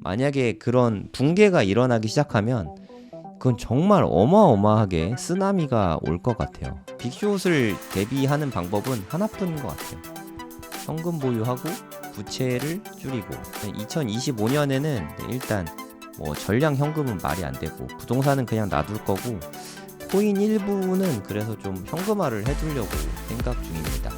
만약에 그런 붕괴가 일어나기 시작하면 그건 정말 어마어마하게 쓰나미가 올 것 같아요. 빅숏을 대비하는 방법은 하나뿐인 것 같아요. 현금 보유하고 부채를 줄이고 2025년에는 일단 뭐 전량 현금은 말이 안 되고 부동산은 그냥 놔둘 거고 코인 일부는 그래서 좀 현금화를 해두려고 생각 중입니다.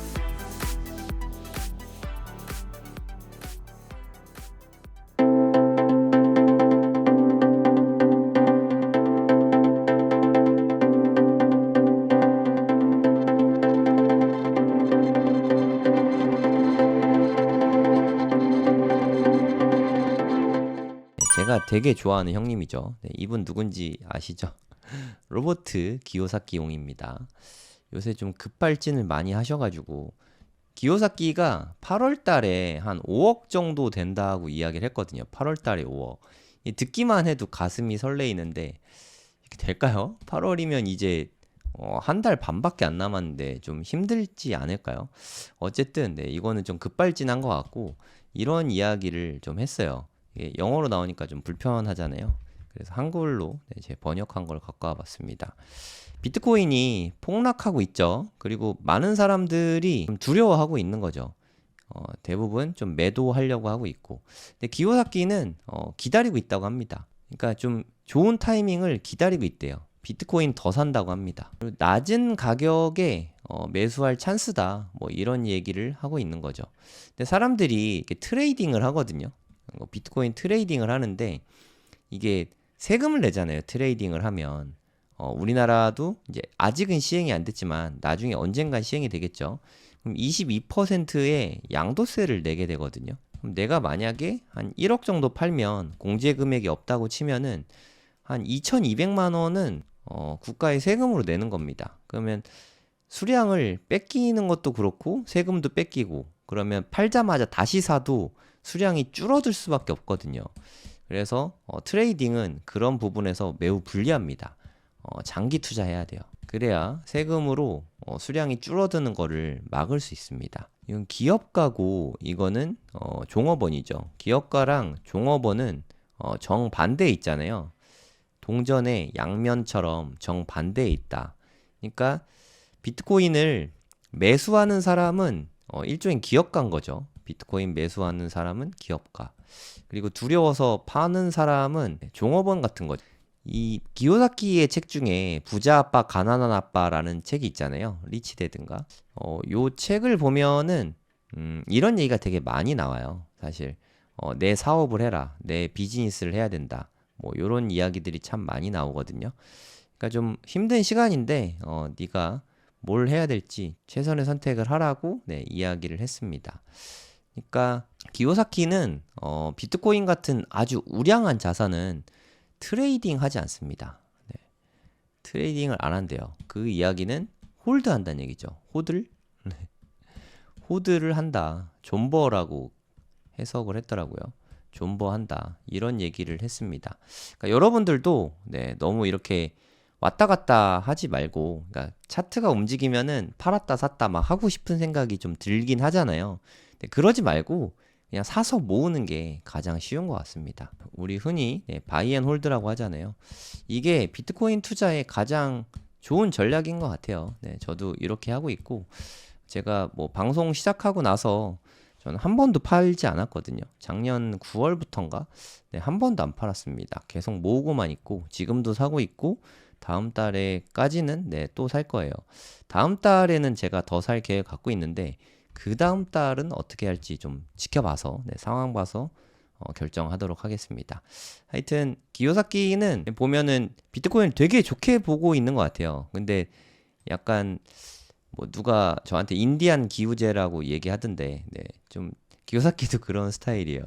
제가 되게 좋아하는 형님이죠. 네, 이분 누군지 아시죠? 로버트 기요사키용입니다. 요새 좀 급발진을 많이 하셔가지고 기요사키가 8월 달에 한 5억 정도 된다고 이야기를 했거든요. 8월 달에 5억. 듣기만 해도 가슴이 설레이는데 이렇게 될까요? 8월이면 이제 한 달 반밖에 안 남았는데 좀 힘들지 않을까요? 어쨌든 네, 이거는 좀 급발진한 것 같고 이런 이야기를 좀 했어요. 이게 영어로 나오니까 좀 불편하잖아요. 그래서 한글로 네, 제 번역한 걸 갖고 와봤습니다. 비트코인이 폭락하고 있죠. 그리고 많은 사람들이 좀 두려워하고 있는 거죠. 대부분 좀 매도하려고 하고 있고. 근데 기요사키는 기다리고 있다고 합니다. 그러니까 좀 좋은 타이밍을 기다리고 있대요. 비트코인 더 산다고 합니다. 그리고 낮은 가격에 매수할 찬스다. 뭐 이런 얘기를 하고 있는 거죠. 근데 사람들이 이렇게 트레이딩을 하거든요. 비트코인 트레이딩을 하는데 이게 세금을 내잖아요. 트레이딩을 하면. 우리나라도 이제 아직은 시행이 안 됐지만 나중에 언젠간 시행이 되겠죠. 그럼 22%의 양도세를 내게 되거든요. 그럼 내가 만약에 한 1억 정도 팔면 공제 금액이 없다고 치면은 한 2,200만 원은 국가에 세금으로 내는 겁니다. 그러면 수량을 뺏기는 것도 그렇고 세금도 뺏기고 그러면 팔자마자 다시 사도 수량이 줄어들 수밖에 없거든요. 그래서 트레이딩은 그런 부분에서 매우 불리합니다. 장기 투자해야 돼요. 그래야 세금으로 수량이 줄어드는 거를 막을 수 있습니다. 이건 기업가고 이거는 종업원이죠. 기업가랑 종업원은 정반대에 있잖아요. 동전의 양면처럼 정반대에 있다. 그러니까 비트코인을 매수하는 사람은 일종의 기업가인 거죠. 비트코인 매수하는 사람은 기업가. 그리고 두려워서 파는 사람은 종업원 같은 거죠. 이 기요사키의 책 중에 부자 아빠 가난한 아빠라는 책이 있잖아요. 리치데드인가? 요 책을 보면은 이런 얘기가 되게 많이 나와요. 사실 내 사업을 해라, 내 비즈니스를 해야 된다. 뭐 요런 이야기들이 참 많이 나오거든요. 그러니까 좀 힘든 시간인데 네가 뭘 해야 될지 최선의 선택을 하라고 네, 이야기를 했습니다. 그러니까 기요사키는 비트코인 같은 아주 우량한 자산은 트레이딩 하지 않습니다. 네. 트레이딩을 안 한대요. 그 이야기는 홀드 한다는 얘기죠. 호들? 네. 호드를 한다. 존버라고 해석을 했더라고요. 존버한다. 이런 얘기를 했습니다. 그러니까 여러분들도 네, 너무 이렇게 왔다 갔다 하지 말고 그러니까 차트가 움직이면은 팔았다 샀다 막 하고 싶은 생각이 좀 들긴 하잖아요. 근데 그러지 말고 그냥 사서 모으는 게 가장 쉬운 것 같습니다. 우리 흔히 바이 앤 홀드라고 하잖아요. 이게 비트코인 투자의 가장 좋은 전략인 것 같아요. 네, 저도 이렇게 하고 있고 제가 뭐 방송 시작하고 나서 저는 한 번도 팔지 않았거든요. 작년 9월부터인가 한 번도 안 팔았습니다. 계속 모으고만 있고 지금도 사고 있고 다음 달에까지는 또 살 거예요. 다음 달에는 제가 더 살 계획 갖고 있는데 그 다음 달은 어떻게 할지 좀 지켜봐서 상황 봐서 결정하도록 하겠습니다. 하여튼 기요사키는 보면은 비트코인 되게 좋게 보고 있는 것 같아요. 근데 약간 뭐 누가 저한테 인디안 기우제라고 얘기하던데 좀 기요사키도 그런 스타일이에요.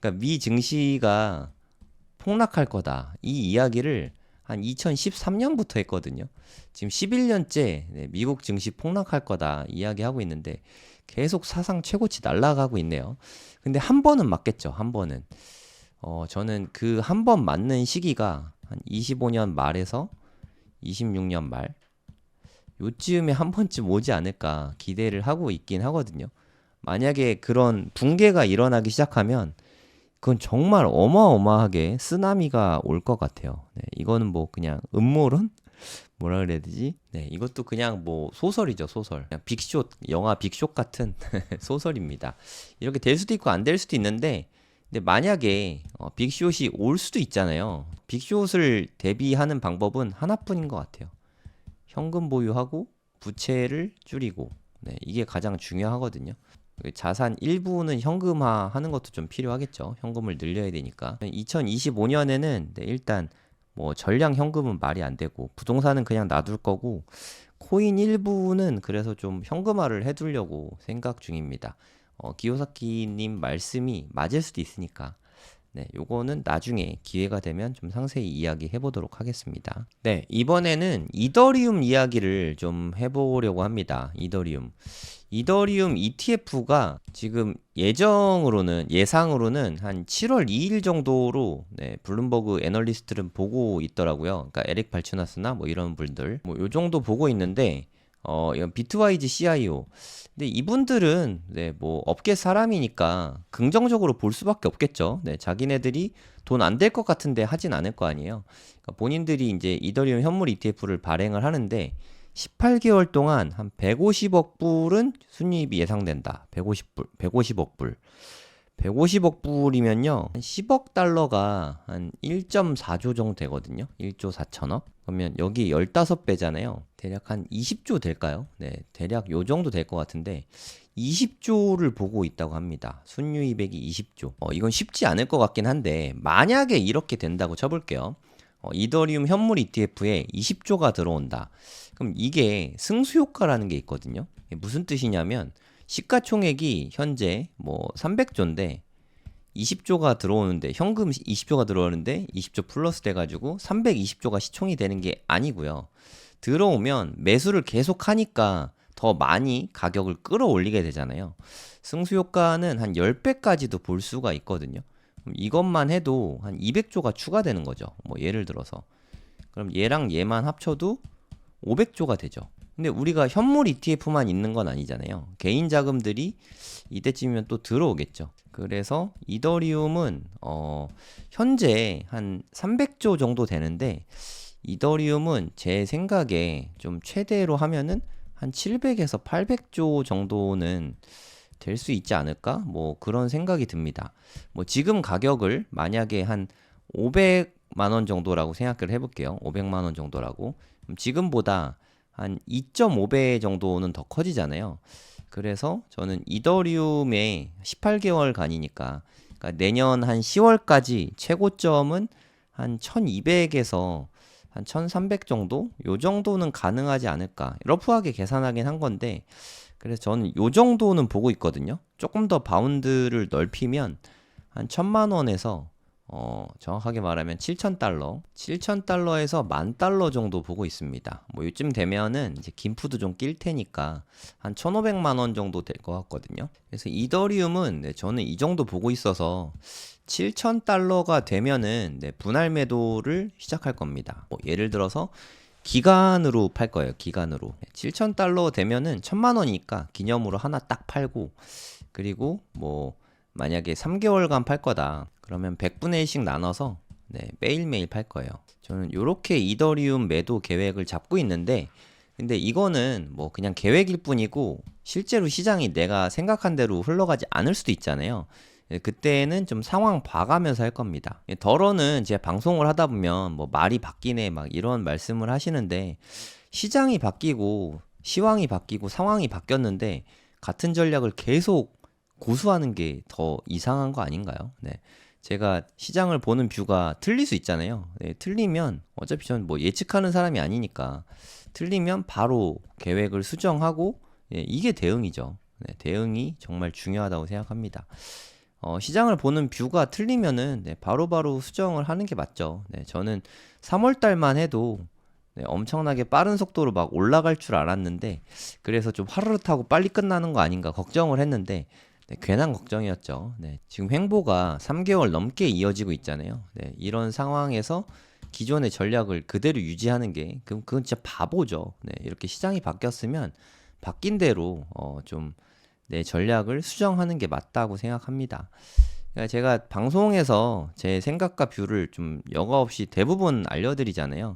그러니까 미 증시가 폭락할 거다 이 이야기를 한 2013년부터 했거든요. 지금 11년째 미국 증시 폭락할 거다 이야기하고 있는데 계속 사상 최고치 날아가고 있네요. 근데 한 번은 맞겠죠. 한 번은. 저는 그 한 번 맞는 시기가 한 25년 말에서 26년 말 요쯤에 한 번쯤 오지 않을까 기대를 하고 있긴 하거든요. 만약에 그런 붕괴가 일어나기 시작하면 그건 정말 어마어마하게 쓰나미가 올 것 같아요. 네, 이거는 뭐 그냥 음모론? 뭐라 그래야 되지? 네, 이것도 그냥 뭐 소설이죠, 소설. 그냥 빅숏, 영화 빅숏 같은 소설입니다. 이렇게 될 수도 있고 안 될 수도 있는데, 근데 만약에 빅숏이 올 수도 있잖아요. 빅숏을 대비하는 방법은 하나뿐인 것 같아요. 현금 보유하고 부채를 줄이고, 네, 이게 가장 중요하거든요. 그 자산 일부는 현금화 하는 것도 좀 필요하겠죠. 현금을 늘려야 되니까. 2025년에는 일단 뭐 전량 현금은 말이 안 되고 부동산은 그냥 놔둘 거고 코인 일부는 그래서 좀 현금화를 해두려고 생각 중입니다. 기요사키님 말씀이 맞을 수도 있으니까 네, 요거는 나중에 기회가 되면 좀 상세히 이야기해 보도록 하겠습니다. 네, 이번에는 이더리움 이야기를 좀 해보려고 합니다. 이더리움 ETF가 지금 예상으로는 한 7월 2일 정도로 네, 블룸버그 애널리스트는 보고 있더라고요. 그러니까 에릭 발추나스나 뭐 이런 분들 뭐 요 정도 보고 있는데 이건 비트와이즈 CIO. 근데 이분들은 네, 뭐 업계 사람이니까 긍정적으로 볼 수밖에 없겠죠. 네, 자기네들이 돈 안 될 것 같은데 하진 않을 거 아니에요. 그러니까 본인들이 이제 이더리움 현물 ETF를 발행을 하는데 18개월 동안 한 150억 불은 순이익이 예상된다. 150억 불. 150억 불이면요. 한 10억 달러가 한 1.4조 정도 되거든요. 1조 4천억. 그러면 여기 15배잖아요. 대략 한 20조 될까요? 네, 대략 요 정도 될 것 같은데 20조를 보고 있다고 합니다. 순유입액이 20조. 이건 쉽지 않을 것 같긴 한데 만약에 이렇게 된다고 쳐볼게요. 이더리움 현물 ETF에 20조가 들어온다. 그럼 이게 승수효과라는 게 있거든요. 이게 무슨 뜻이냐면 시가총액이 현재 뭐 300조인데 20조가 들어오는데 현금 20조가 들어오는데 20조 플러스 돼가지고 320조가 시총이 되는 게 아니고요. 들어오면 매수를 계속 하니까 더 많이 가격을 끌어올리게 되잖아요. 승수효과는 한 10배까지도 볼 수가 있거든요. 그럼 이것만 해도 한 200조가 추가되는 거죠. 뭐 예를 들어서. 그럼 얘랑 얘만 합쳐도 500조가 되죠. 근데 우리가 현물 ETF만 있는 건 아니잖아요. 개인 자금들이 이때쯤이면 또 들어오겠죠. 그래서 이더리움은 현재 한 300조 정도 되는데 이더리움은 제 생각에 좀 최대로 하면은 한 700에서 800조 정도는 될 수 있지 않을까? 뭐 그런 생각이 듭니다. 뭐 지금 가격을 만약에 한 500만 원 정도라고 생각을 해볼게요. 500만 원 정도라고. 지금보다 한 2.5배 정도는 더 커지잖아요. 그래서 저는 이더리움의 18개월간이니까 그러니까 내년 한 10월까지 최고점은 한 1200에서 한 1300 정도? 요 정도는 가능하지 않을까. 러프하게 계산하긴 한 건데 그래서 저는 요 정도는 보고 있거든요. 조금 더 바운드를 넓히면 한 1000만 원에서 정확하게 말하면 7,000달러, 7,000달러에서 10,000달러 정도 보고 있습니다. 뭐 요쯤 되면은 이제 김푸도 좀 낄 테니까 한 1,500만 원 정도 될 것 같거든요. 그래서 이더리움은 네, 저는 이 정도 보고 있어서 7,000달러가 되면은 네, 분할 매도를 시작할 겁니다. 뭐 예를 들어서 기간으로 팔 거예요. 기간으로. 7,000달러 되면은 1,000만 원이니까 기념으로 하나 딱 팔고 그리고 뭐 만약에 3개월간 팔 거다. 그러면 100분의 1씩 나눠서 네, 매일매일 팔 거예요. 저는 이렇게 이더리움 매도 계획을 잡고 있는데 근데 이거는 뭐 그냥 계획일 뿐이고 실제로 시장이 내가 생각한 대로 흘러가지 않을 수도 있잖아요. 그때는 좀 상황 봐가면서 할 겁니다. 덜어는 제가 방송을 하다 보면 뭐 말이 바뀌네 막 이런 말씀을 하시는데 시장이 바뀌고 시황이 바뀌고 상황이 바뀌었는데 같은 전략을 계속 고수하는 게 더 이상한 거 아닌가요? 네. 제가 시장을 보는 뷰가 틀릴 수 있잖아요. 네, 틀리면 어차피 저는 뭐 예측하는 사람이 아니니까 틀리면 바로 계획을 수정하고 네, 이게 대응이죠. 네, 대응이 정말 중요하다고 생각합니다. 시장을 보는 뷰가 틀리면은 네, 바로바로 수정을 하는 게 맞죠. 네, 저는 3월 달만 해도 네, 엄청나게 빠른 속도로 막 올라갈 줄 알았는데 그래서 좀 화르르 타고 빨리 끝나는 거 아닌가 걱정을 했는데 네, 괜한 걱정이었죠. 네, 지금 횡보가 3개월 넘게 이어지고 있잖아요. 네, 이런 상황에서 기존의 전략을 그대로 유지하는 게 그건 진짜 바보죠. 네, 이렇게 시장이 바뀌었으면 바뀐 대로 좀 내 전략을 수정하는 게 맞다고 생각합니다. 그러니까 제가 방송에서 제 생각과 뷰를 좀 여과 없이 대부분 알려드리잖아요.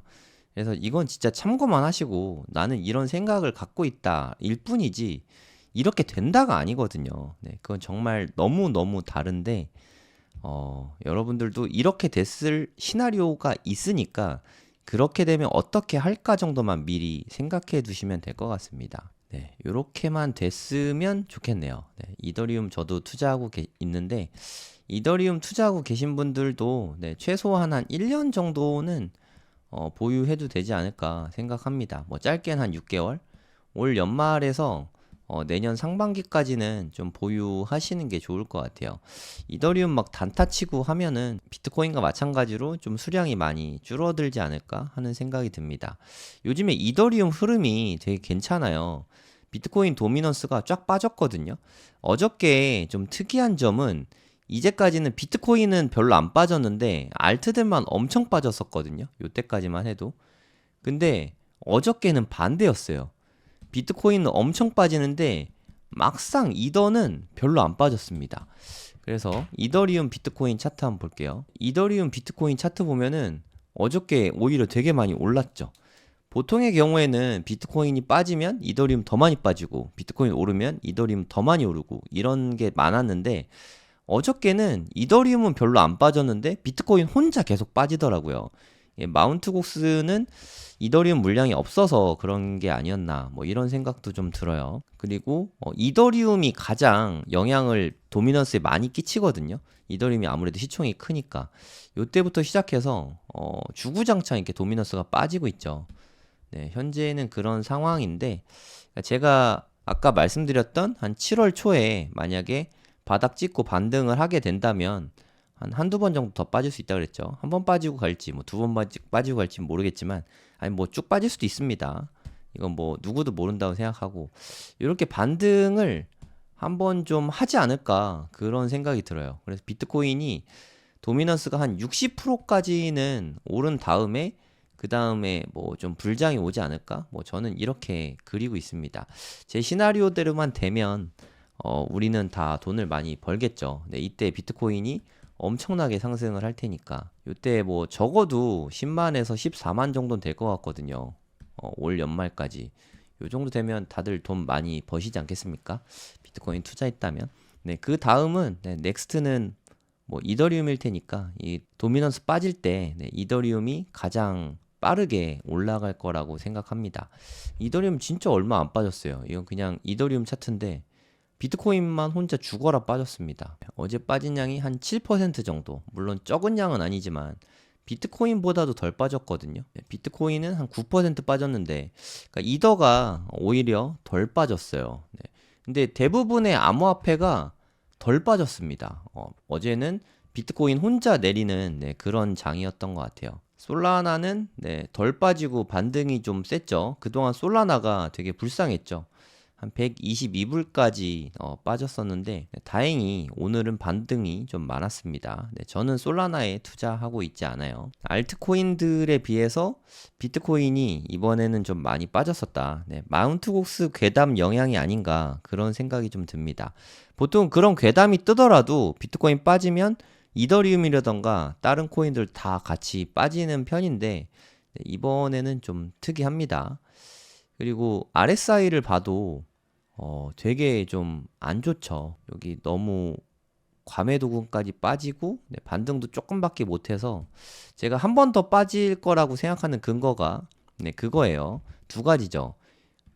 그래서 이건 진짜 참고만 하시고 나는 이런 생각을 갖고 있다 일 뿐이지 이렇게 된다가 아니거든요. 네, 그건 정말 너무너무 다른데 여러분들도 이렇게 됐을 시나리오가 있으니까 그렇게 되면 어떻게 할까 정도만 미리 생각해 두시면 될 것 같습니다. 네, 이렇게만 됐으면 좋겠네요. 네, 이더리움 저도 투자하고 있는데 이더리움 투자하고 계신 분들도 네, 최소한 한 1년 정도는 보유해도 되지 않을까 생각합니다. 뭐 짧게는 한 6개월, 올 연말에서 내년 상반기까지는 좀 보유하시는 게 좋을 것 같아요. 이더리움 막 단타 치고 하면은 비트코인과 마찬가지로 좀 수량이 많이 줄어들지 않을까 하는 생각이 듭니다. 요즘에 이더리움 흐름이 되게 괜찮아요. 비트코인 도미넌스가 쫙 빠졌거든요. 어저께 좀 특이한 점은 이제까지는 비트코인은 별로 안 빠졌는데 알트들만 엄청 빠졌었거든요. 요때까지만 해도. 근데 어저께는 반대였어요. 비트코인은 엄청 빠지는데 막상 이더는 별로 안 빠졌습니다. 그래서 이더리움 비트코인 차트 한번 볼게요. 이더리움 비트코인 차트 보면은 어저께 오히려 되게 많이 올랐죠. 보통의 경우에는 비트코인이 빠지면 이더리움 더 많이 빠지고 비트코인 오르면 이더리움 더 많이 오르고 이런 게 많았는데 어저께는 이더리움은 별로 안 빠졌는데 비트코인 혼자 계속 빠지더라고요. 예, 마운트 곡스는 이더리움 물량이 없어서 그런 게 아니었나 뭐 이런 생각도 좀 들어요. 그리고 이더리움이 가장 영향을 도미넌스에 많이 끼치거든요. 이더리움이 아무래도 시총이 크니까 요때부터 시작해서 주구장창 이렇게 도미넌스가 빠지고 있죠. 네, 현재는 그런 상황인데 제가 아까 말씀드렸던 한 7월 초에 만약에 바닥 찍고 반등을 하게 된다면 한두 번 정도 더 빠질 수 있다 그랬죠. 한 번 빠지고 갈지 뭐 두 번 빠지고 갈지 모르겠지만 아니 뭐 쭉 빠질 수도 있습니다. 이건 뭐 누구도 모른다고 생각하고 이렇게 반등을 한번 좀 하지 않을까 그런 생각이 들어요. 그래서 비트코인이 도미넌스가 한 60%까지는 오른 다음에 그 다음에 뭐 좀 불장이 오지 않을까? 뭐 저는 이렇게 그리고 있습니다. 제 시나리오대로만 되면 우리는 다 돈을 많이 벌겠죠. 네, 이때 비트코인이 엄청나게 상승을 할 테니까. 이때 뭐 적어도 10만에서 14만 정도는 될 것 같거든요. 올 연말까지. 요 정도 되면 다들 돈 많이 버시지 않겠습니까? 비트코인 투자했다면. 네, 그 다음은 네, 넥스트는 뭐 이더리움일 테니까 이 도미넌스 빠질 때 네, 이더리움이 가장 빠르게 올라갈 거라고 생각합니다. 이더리움 진짜 얼마 안 빠졌어요. 이건 그냥 이더리움 차트인데 비트코인만 혼자 죽어라 빠졌습니다. 어제 빠진 양이 한 7% 정도. 물론 적은 양은 아니지만 비트코인보다도 덜 빠졌거든요. 비트코인은 한 9% 빠졌는데 그러니까 이더가 오히려 덜 빠졌어요. 네. 근데 대부분의 암호화폐가 덜 빠졌습니다. 어제는 비트코인 혼자 내리는 네, 그런 장이었던 것 같아요. 솔라나는 네, 덜 빠지고 반등이 좀 셌죠. 그동안 솔라나가 되게 불쌍했죠. 한 122불까지 빠졌었는데 네, 다행히 오늘은 반등이 좀 많았습니다. 네, 저는 솔라나에 투자하고 있지 않아요. 알트코인들에 비해서 비트코인이 이번에는 좀 많이 빠졌었다. 네, 마운트 곡스 괴담 영향이 아닌가 그런 생각이 좀 듭니다. 보통 그런 괴담이 뜨더라도 비트코인 빠지면 이더리움이라던가 다른 코인들 다 같이 빠지는 편인데 네, 이번에는 좀 특이합니다. 그리고 RSI를 봐도 되게 좀 안 좋죠. 여기 너무 과매도군까지 빠지고 네, 반등도 조금밖에 못해서 제가 한 번 더 빠질 거라고 생각하는 근거가 네, 그거예요. 두 가지죠.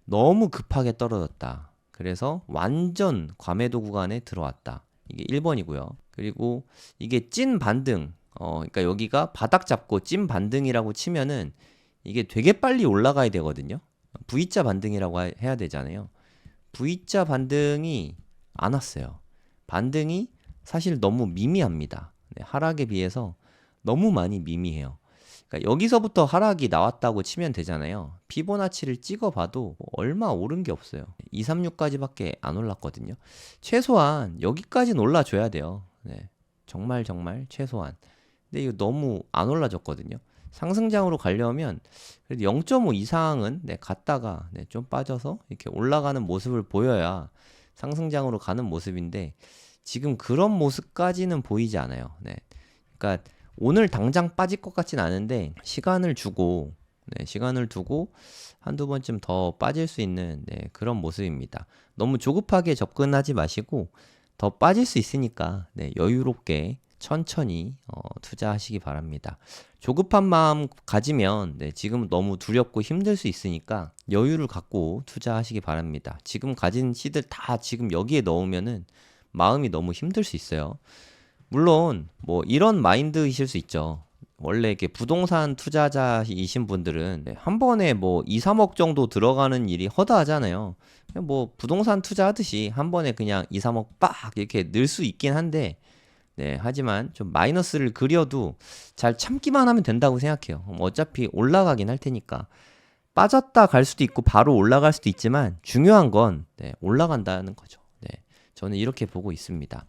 너무 급하게 떨어졌다. 그래서 완전 과매도 구간에 들어왔다. 이게 1번이고요. 그리고 이게 찐 반등, 그러니까 여기가 바닥 잡고 찐 반등이라고 치면은 이게 되게 빨리 올라가야 되거든요. V자 반등이라고 해야 되잖아요. V자 반등이 안 왔어요. 반등이 사실 너무 미미합니다. 네, 하락에 비해서 너무 많이 미미해요. 그러니까 여기서부터 하락이 나왔다고 치면 되잖아요. 피보나치를 찍어봐도 뭐 얼마 오른 게 없어요. 236까지밖에 안 올랐거든요. 최소한 여기까지는 올라줘야 돼요. 네, 정말 정말 최소한. 근데 이거 너무 안 올라졌거든요. 상승장으로 가려면 그래도 0.5 이상은 네, 갔다가 네, 좀 빠져서 이렇게 올라가는 모습을 보여야 상승장으로 가는 모습인데 지금 그런 모습까지는 보이지 않아요. 네. 그러니까 오늘 당장 빠질 것 같진 않은데 시간을 주고 시간을 두고 한두 번쯤 더 빠질 수 있는 그런 모습입니다. 너무 조급하게 접근하지 마시고 더 빠질 수 있으니까 여유롭게 천천히 투자하시기 바랍니다. 조급한 마음 가지면 지금 너무 두렵고 힘들 수 있으니까 여유를 갖고 투자하시기 바랍니다. 지금 가진 시들 다 지금 여기에 넣으면은 마음이 너무 힘들 수 있어요. 물론 뭐 이런 마인드이실 수 있죠. 원래 이렇게 부동산 투자자이신 분들은 한 번에 뭐 2, 3억 정도 들어가는 일이 허다하잖아요. 그냥 뭐 부동산 투자하듯이 한 번에 그냥 2, 3억 빡 이렇게 늘 수 있긴 한데 하지만 좀 마이너스를 그려도 잘 참기만 하면 된다고 생각해요. 어차피 올라가긴 할 테니까. 빠졌다 갈 수도 있고 바로 올라갈 수도 있지만 중요한 건 올라간다는 거죠. 저는 이렇게 보고 있습니다.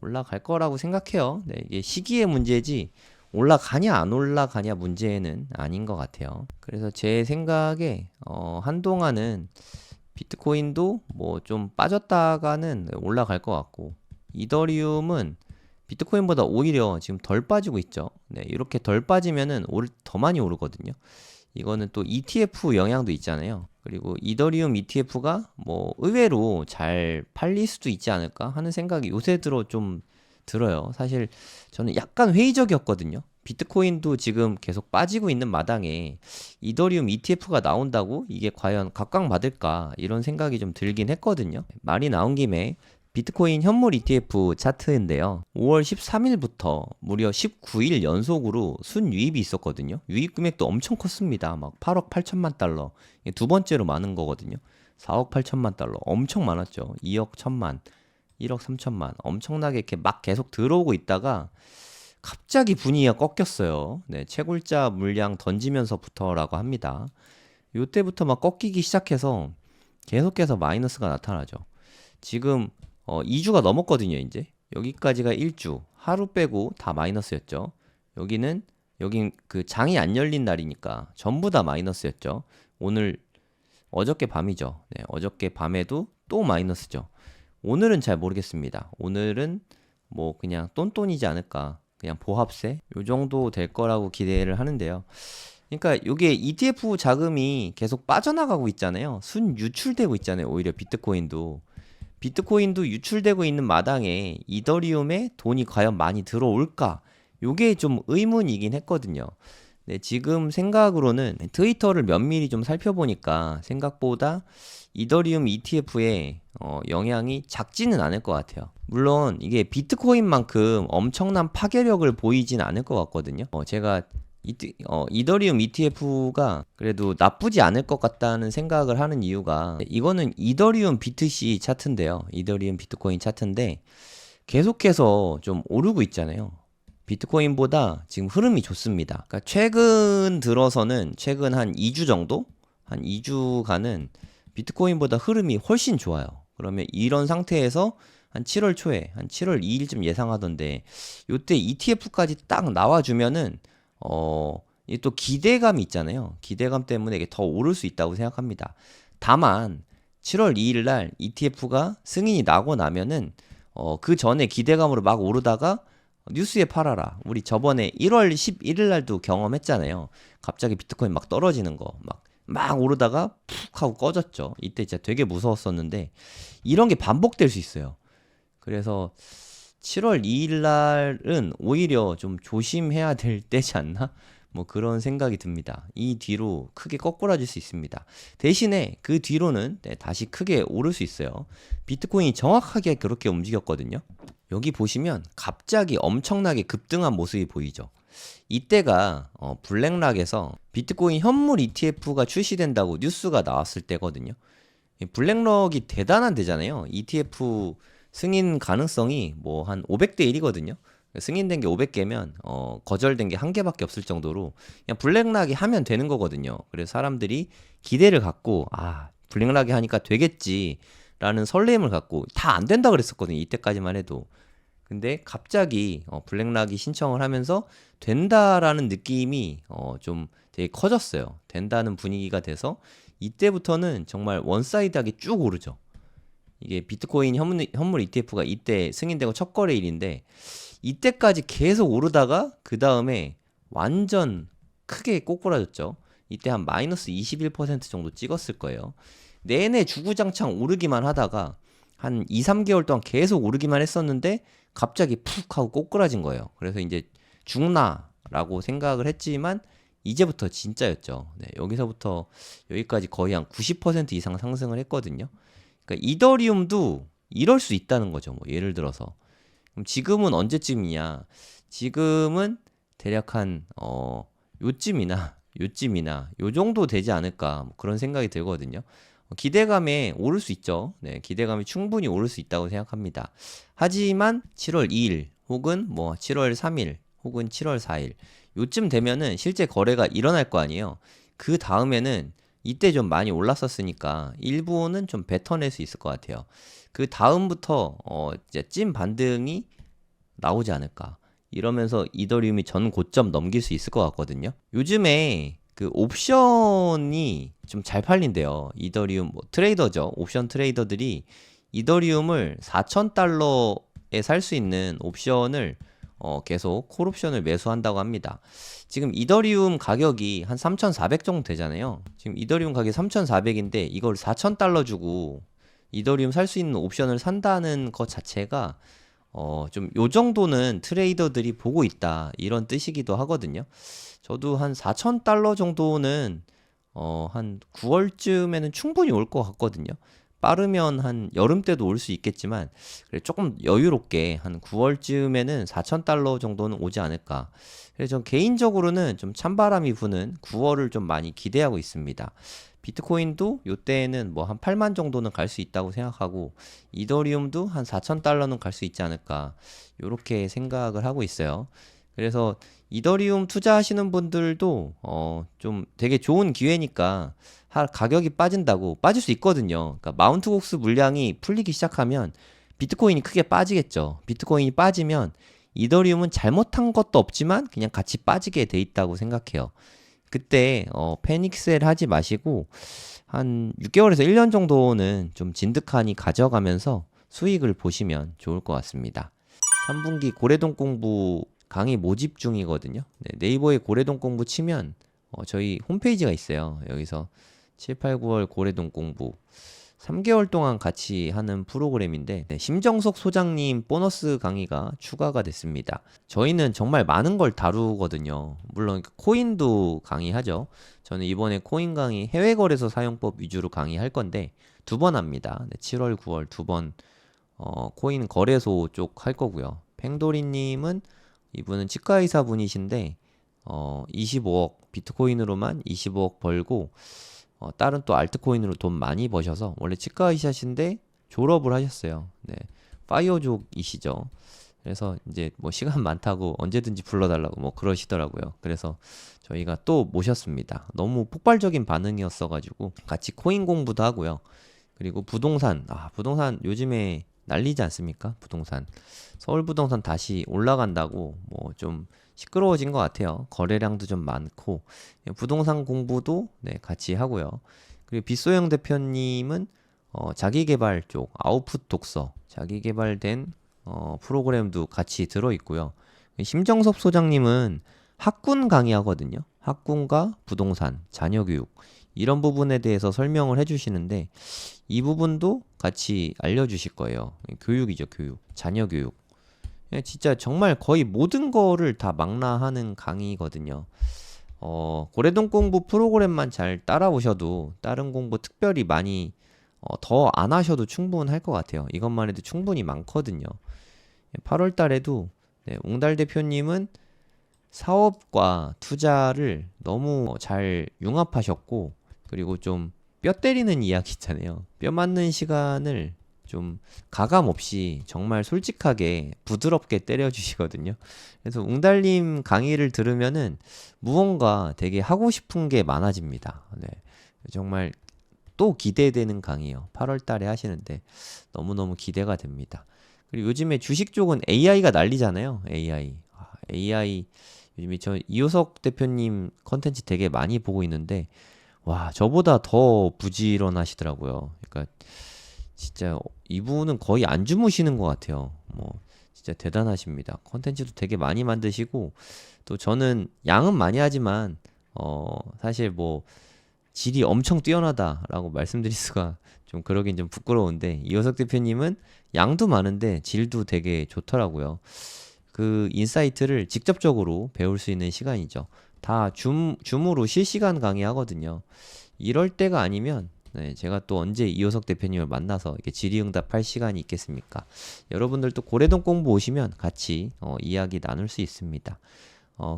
올라갈 거라고 생각해요. 이게 시기의 문제지 올라가냐 안 올라가냐 문제는 아닌 것 같아요. 그래서 제 생각에 한동안은 비트코인도 뭐 좀 빠졌다가는 올라갈 것 같고 이더리움은 비트코인보다 오히려 지금 덜 빠지고 있죠. 이렇게 덜 빠지면은 더 많이 오르거든요. 이거는 또 ETF 영향도 있잖아요. 그리고 이더리움 ETF가 뭐 의외로 잘 팔릴 수도 있지 않을까 하는 생각이 요새 들어 좀 들어요. 사실 저는 약간 회의적이었거든요. 비트코인도 지금 계속 빠지고 있는 마당에 이더리움 ETF가 나온다고 이게 과연 각광받을까 이런 생각이 좀 들긴 했거든요. 말이 나온 김에 비트코인 현물 ETF 차트인데요. 5월 13일부터 무려 19일 연속으로 순유입이 있었거든요. 유입 금액도 엄청 컸습니다. 막 8억 8천만 달러. 두 번째로 많은 거거든요. 4억 8천만 달러. 엄청 많았죠. 2억 1천만, 1억 3천만. 엄청나게 이렇게 막 계속 들어오고 있다가 갑자기 분위기가 꺾였어요. 채굴자 물량 던지면서부터라고 합니다. 요때부터 막 꺾이기 시작해서 계속해서 마이너스가 나타나죠. 지금 2주가 넘었거든요, 이제. 여기까지가 1주. 하루 빼고 다 마이너스였죠. 여긴 그 장이 안 열린 날이니까 전부 다 마이너스였죠. 오늘 어저께 밤이죠. 어저께 밤에도 또 마이너스죠. 오늘은 잘 모르겠습니다. 오늘은 뭐 그냥 똔똔이지 않을까. 그냥 보합세 요 정도 될 거라고 기대를 하는데요. 그러니까 이게 ETF 자금이 계속 빠져나가고 있잖아요. 순 유출되고 있잖아요. 오히려 비트코인도 유출되고 있는 마당에 이더리움에 돈이 과연 많이 들어올까? 요게 좀 의문이긴 했거든요. 지금 생각으로는 트위터를 면밀히 좀 살펴보니까 생각보다 이더리움 ETF의 영향이 작지는 않을 것 같아요. 물론 이게 비트코인만큼 엄청난 파괴력을 보이진 않을 것 같거든요. 제가 이더리움 ETF가 그래도 나쁘지 않을 것 같다는 생각을 하는 이유가 이거는 이더리움 BTC 차트인데요. 이더리움 비트코인 차트인데 계속해서 좀 오르고 있잖아요. 비트코인보다 지금 흐름이 좋습니다. 그러니까 최근 들어서는 최근 한 2주 정도? 한 2주간은 비트코인보다 흐름이 훨씬 좋아요. 그러면 이런 상태에서 한 7월 초에 한 7월 2일쯤 예상하던데 요때 ETF까지 딱 나와주면은 이 또 기대감이 있잖아요. 기대감 때문에 이게 더 오를 수 있다고 생각합니다. 다만 7월 2일 날 ETF가 승인이 나고 나면은 그 전에 기대감으로 막 오르다가 뉴스에 팔아라. 우리 저번에 1월 11일 날도 경험했잖아요. 갑자기 비트코인 막 떨어지는 거. 막 오르다가 푹 하고 꺼졌죠. 이때 진짜 되게 무서웠었는데 이런 게 반복될 수 있어요. 그래서 7월 2일 날은 오히려 좀 조심해야 될 때지 않나? 뭐 그런 생각이 듭니다. 이 뒤로 크게 거꾸라질 수 있습니다. 대신에 그 뒤로는 다시 크게 오를 수 있어요. 비트코인이 정확하게 그렇게 움직였거든요. 여기 보시면 갑자기 엄청나게 급등한 모습이 보이죠. 이때가 블랙락에서 비트코인 현물 ETF가 출시된다고 뉴스가 나왔을 때거든요. 블랙락이 대단한 데잖아요. ETF 승인 가능성이 뭐 한 500대 1이거든요. 승인된 게 500개면 거절된 게 한 개밖에 없을 정도로 그냥 블랙락이 하면 되는 거거든요. 그래서 사람들이 기대를 갖고 블랙락이 하니까 되겠지라는 설렘을 갖고 다 안 된다 그랬었거든요. 이때까지만 해도. 근데 갑자기 블랙락이 신청을 하면서 된다라는 느낌이 좀 되게 커졌어요. 된다는 분위기가 돼서 이때부터는 정말 원사이드하게 쭉 오르죠. 이게 비트코인 현물 ETF가 이때 승인되고 첫 거래일인데 이때까지 계속 오르다가 그 다음에 완전 크게 꼬꾸라졌죠. 이때 한 마이너스 21% 정도 찍었을 거예요. 내내 주구장창 오르기만 하다가 한 2, 3개월 동안 계속 오르기만 했었는데 갑자기 푹 하고 꼬꾸라진 거예요. 그래서 이제 죽나라고 생각을 했지만 이제부터 진짜였죠. 네, 여기서부터 여기까지 거의 한 90% 이상 상승을 했거든요. 그러니까 이더리움도 이럴 수 있다는 거죠. 뭐 예를 들어서 그럼 지금은 언제쯤이냐? 지금은 대략 한 요쯤이나 요 정도 되지 않을까 뭐 그런 생각이 들거든요. 기대감에 오를 수 있죠. 네, 기대감이 충분히 오를 수 있다고 생각합니다. 하지만 7월 2일 혹은 뭐 7월 3일 혹은 7월 4일 요쯤 되면은 실제 거래가 일어날 거 아니에요. 그 다음에는 이때 좀 많이 올랐었으니까 일부는 좀 뱉어낼 수 있을 것 같아요. 그 다음부터 이제 찐 반등이 나오지 않을까. 이러면서 이더리움이 전 고점 넘길 수 있을 것 같거든요. 요즘에 그 옵션이 좀 잘 팔린대요. 이더리움 뭐 트레이더죠. 옵션 트레이더들이 이더리움을 4,000달러에 살 수 있는 옵션을 계속 콜옵션을 매수한다고 합니다. 지금 이더리움 가격이 한 3,400 정도 되잖아요. 지금 이더리움 가격이 3,400인데 이걸 4,000달러 주고 이더리움 살 수 있는 옵션을 산다는 것 자체가 좀 요 정도는 트레이더들이 보고 있다 이런 뜻이기도 하거든요. 저도 한 4,000달러 정도는 한 9월쯤에는 충분히 올 것 같거든요. 빠르면 한 여름 때도 올 수 있겠지만 그래 조금 여유롭게 한 9월쯤에는 4,000달러 정도는 오지 않을까. 그래서 전 개인적으로는 좀 찬바람이 부는 9월을 좀 많이 기대하고 있습니다. 비트코인도 요때는 뭐 한 8만 정도는 갈 수 있다고 생각하고 이더리움도 한 4,000달러는 갈 수 있지 않을까. 요렇게 생각을 하고 있어요. 그래서 이더리움 투자하시는 분들도 좀 되게 좋은 기회니까 가격이 빠진다고 빠질 수 있거든요. 그러니까 마운트 곡스 물량이 풀리기 시작하면 비트코인이 크게 빠지겠죠. 비트코인이 빠지면 이더리움은 잘못한 것도 없지만 그냥 같이 빠지게 돼 있다고 생각해요. 그때 패닉셀 하지 마시고 한 6개월에서 1년 정도는 좀 진득하니 가져가면서 수익을 보시면 좋을 것 같습니다. 3분기 고래동 공부 강의 모집 중이거든요. 네, 네이버에 고래동 공부 치면 저희 홈페이지가 있어요. 여기서 7, 8, 9월 고래동 공부 3개월 동안 같이 하는 프로그램인데 네, 심정석 소장님 보너스 강의가 추가가 됐습니다. 저희는 정말 많은 걸 다루거든요. 물론 코인도 강의하죠. 저는 이번에 코인 강의 해외 거래소 사용법 위주로 강의할 건데 2번 합니다. 네, 7월, 9월 2번 코인 거래소 쪽 할 거고요. 팽도리님은 이분은 치과의사 분이신데 25억 비트코인으로만 25억 벌고 다른 또 알트코인으로 돈 많이 버셔서 원래 치과의사신데 졸업을 하셨어요. 네, 파이어족이시죠. 그래서 이제 뭐 시간 많다고 언제든지 불러달라고 뭐 그러시더라고요. 그래서 저희가 또 모셨습니다. 너무 폭발적인 반응이었어가지고 같이 코인 공부도 하고요. 그리고 부동산, 부동산 요즘에 난리지 않습니까? 부동산. 서울 부동산 다시 올라간다고 뭐 좀 시끄러워진 것 같아요. 거래량도 좀 많고 부동산 공부도 네, 같이 하고요. 그리고 빗소영 대표님은 자기개발 쪽 아웃풋 독서 자기 개발된 프로그램도 같이 들어 있고요. 심정섭 소장님은 학군 강의하거든요. 학군과 부동산, 자녀교육 이런 부분에 대해서 설명을 해주시는데 이 부분도 같이 알려주실 거예요. 교육이죠, 교육. 자녀교육. 진짜 정말 거의 모든 거를 다 망라하는 강의거든요. 고래동 공부 프로그램만 잘 따라오셔도 다른 공부 특별히 많이 더 안 하셔도 충분할 것 같아요. 이것만 해도 충분히 많거든요. 8월 달에도 네, 웅달 대표님은 사업과 투자를 너무 잘 융합하셨고 그리고 좀 뼈 때리는 이야기 있잖아요. 뼈 맞는 시간을 좀 가감 없이 정말 솔직하게 부드럽게 때려주시거든요. 그래서 웅달님 강의를 들으면은 무언가 되게 하고 싶은 게 많아집니다. 네. 정말 또 기대되는 강의요. 8월 달에 하시는데 너무너무 기대가 됩니다. 그리고 요즘에 주식 쪽은 AI가 난리잖아요. AI. 요즘에 저 이호석 대표님 컨텐츠 되게 많이 보고 있는데 와, 저보다 더 부지런하시더라고요. 그러니까 진짜 이분은 거의 안 주무시는 것 같아요. 뭐 진짜 대단하십니다. 컨텐츠도 되게 많이 만드시고 또 저는 양은 많이 하지만 사실 뭐 질이 엄청 뛰어나다라고 말씀드릴 수가 좀 그러긴 좀 부끄러운데 이호석 대표님은 양도 많은데 질도 되게 좋더라고요. 그 인사이트를 직접적으로 배울 수 있는 시간이죠. 다 줌으로 실시간 강의하거든요. 이럴 때가 아니면 네, 제가 또 언제 이호석 대표님을 만나서 이렇게 질의응답할 시간이 있겠습니까? 여러분들도 고래동 공부 오시면 같이 이야기 나눌 수 있습니다.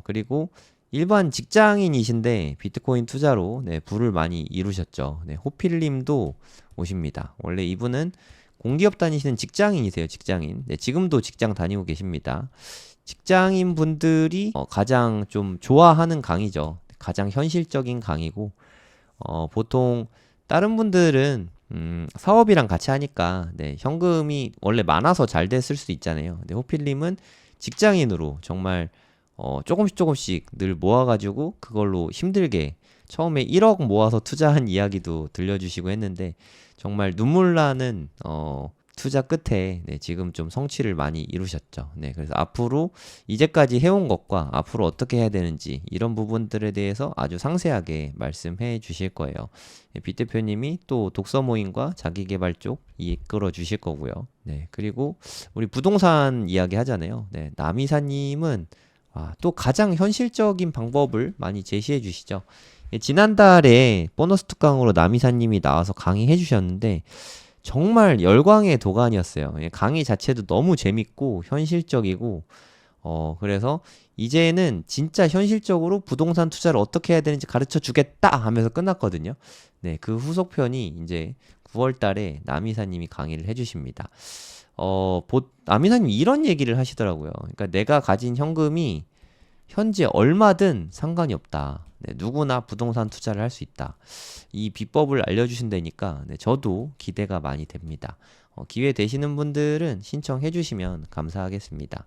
그리고 일반 직장인이신데 비트코인 투자로 네, 부를 많이 이루셨죠. 네, 호필님도 오십니다. 원래 이분은 공기업 다니시는 직장인이세요, 직장인. 네, 지금도 직장 다니고 계십니다. 직장인 분들이 가장 좀 좋아하는 강의죠. 가장 현실적인 강의고, 보통 다른 분들은 사업이랑 같이 하니까 네, 현금이 원래 많아서 잘 됐을 수 있잖아요. 근데 호필님은 직장인으로 정말 조금씩 조금씩 늘 모아가지고 그걸로 힘들게 처음에 1억 모아서 투자한 이야기도 들려주시고 했는데 정말 눈물 나는 투자 끝에 네, 지금 좀 성취를 많이 이루셨죠. 네, 그래서 앞으로 이제까지 해온 것과 앞으로 어떻게 해야 되는지 이런 부분들에 대해서 아주 상세하게 말씀해 주실 거예요. 네, 빗 대표님이 또 독서 모임과 자기계발 쪽 이끌어 주실 거고요. 네, 그리고 우리 부동산 이야기 하잖아요. 네, 남이사님은 또 가장 현실적인 방법을 많이 제시해 주시죠. 예, 지난달에 보너스 특강으로 남이사님이 나와서 강의해 주셨는데 정말 열광의 도가니였어요. 예, 강의 자체도 너무 재밌고 현실적이고 그래서 이제는 진짜 현실적으로 부동산 투자를 어떻게 해야 되는지 가르쳐 주겠다 하면서 끝났거든요. 네, 그 후속편이 이제 9월 달에 남이사님이 강의를 해 주십니다. 남이사님 이런 얘기를 하시더라고요. 그러니까 내가 가진 현금이 현재 얼마든 상관이 없다. 네, 누구나 부동산 투자를 할 수 있다. 이 비법을 알려주신다니까 네, 저도 기대가 많이 됩니다. 기회 되시는 분들은 신청해 주시면 감사하겠습니다.